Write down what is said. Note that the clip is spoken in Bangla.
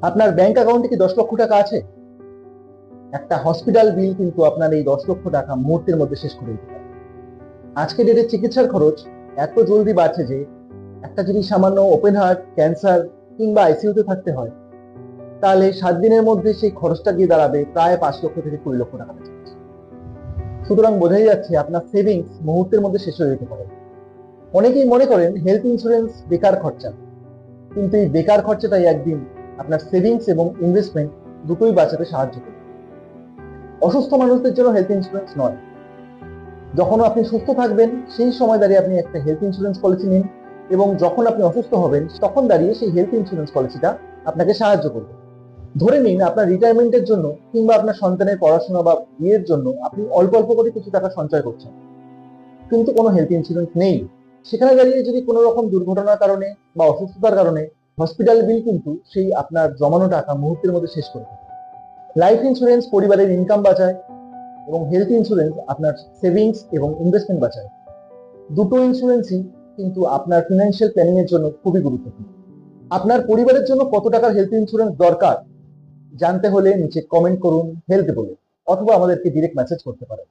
আপনার ব্যাংক অ্যাকাউন্টে কি 10 লক্ষ টাকা আছে? একটা হসপিটাল বিল কিন্তু আপনার এই 10 লক্ষ টাকা মুহূর্তের মধ্যে শেষ করে দিতে পারে। আজকে ডেটে চিকিৎসার খরচ এত জলদি বাড়ছে যে একটা যদি সামান্য ওপেন হার্ট, ক্যান্সার কিংবা আইসিইউতে থাকতে হয়, তাহলে 7 দিনের মধ্যে সেই খরচটা গিয়ে দাঁড়াবে প্রায় 5 লক্ষ থেকে 20 লক্ষ টাকা। সুতরাং বোঝাই যাচ্ছে আপনার সেভিংস মুহূর্তের মধ্যে শেষ হয়ে যেতে পারে। অনেকেই মনে করেন হেলথ ইন্স্যুরেন্স বেকার খরচা, কিন্তু এই বেকার খরচাটাই একদিন আপনার সেভিংস এবং ইনভেস্টমেন্ট দুটোই বাঁচাতে সাহায্য করবে। অসুস্থ মানুষদের জন্য হেলথ ইন্স্যুরেন্স নয়, যখন আপনি সুস্থ থাকবেন সেই সময় দাঁড়িয়ে আপনি একটা হেলথ ইন্স্যুরেন্স পলিসি নিন, এবং যখন আপনি অসুস্থ হবেন তখন দাঁড়িয়ে সেই হেলথ ইন্স্যুরেন্স পলিসিটা আপনাকে সাহায্য করবে। ধরে নিন আপনার রিটায়ারমেন্টের জন্য কিংবা আপনার সন্তানের পড়াশোনা বা বিয়ের জন্য আপনি অল্প অল্প করে কিছু টাকা সঞ্চয় করছেন, কিন্তু কোনো হেলথ ইন্স্যুরেন্স নেই। সেখানে দাঁড়িয়ে যদি কোনো রকম দুর্ঘটনার কারণে বা অসুস্থতার কারণে হসপিটাল বিল কিন্তু সেই আপনার জমানো টাকা মুহূর্তের মধ্যে শেষ করে দেবে। লাইফ ইন্স্যুরেন্স পরিবারের ইনকাম বাঁচায় এবং হেলথ ইন্স্যুরেন্স আপনার সেভিংস এবং ইনভেস্টমেন্ট বাঁচায়। দুটো ইন্স্যুরেন্সই কিন্তু আপনার ফিনান্সিয়াল প্ল্যানিং এর জন্য খুবই গুরুত্বপূর্ণ। আপনার পরিবারের জন্য কত টাকার হেলথ ইন্স্যুরেন্স দরকার জানতে হলে নিচে কমেন্ট করুন হেলথ বলে, অথবা আমাদেরকে ডিরেক্ট মেসেজ করতে পারেন।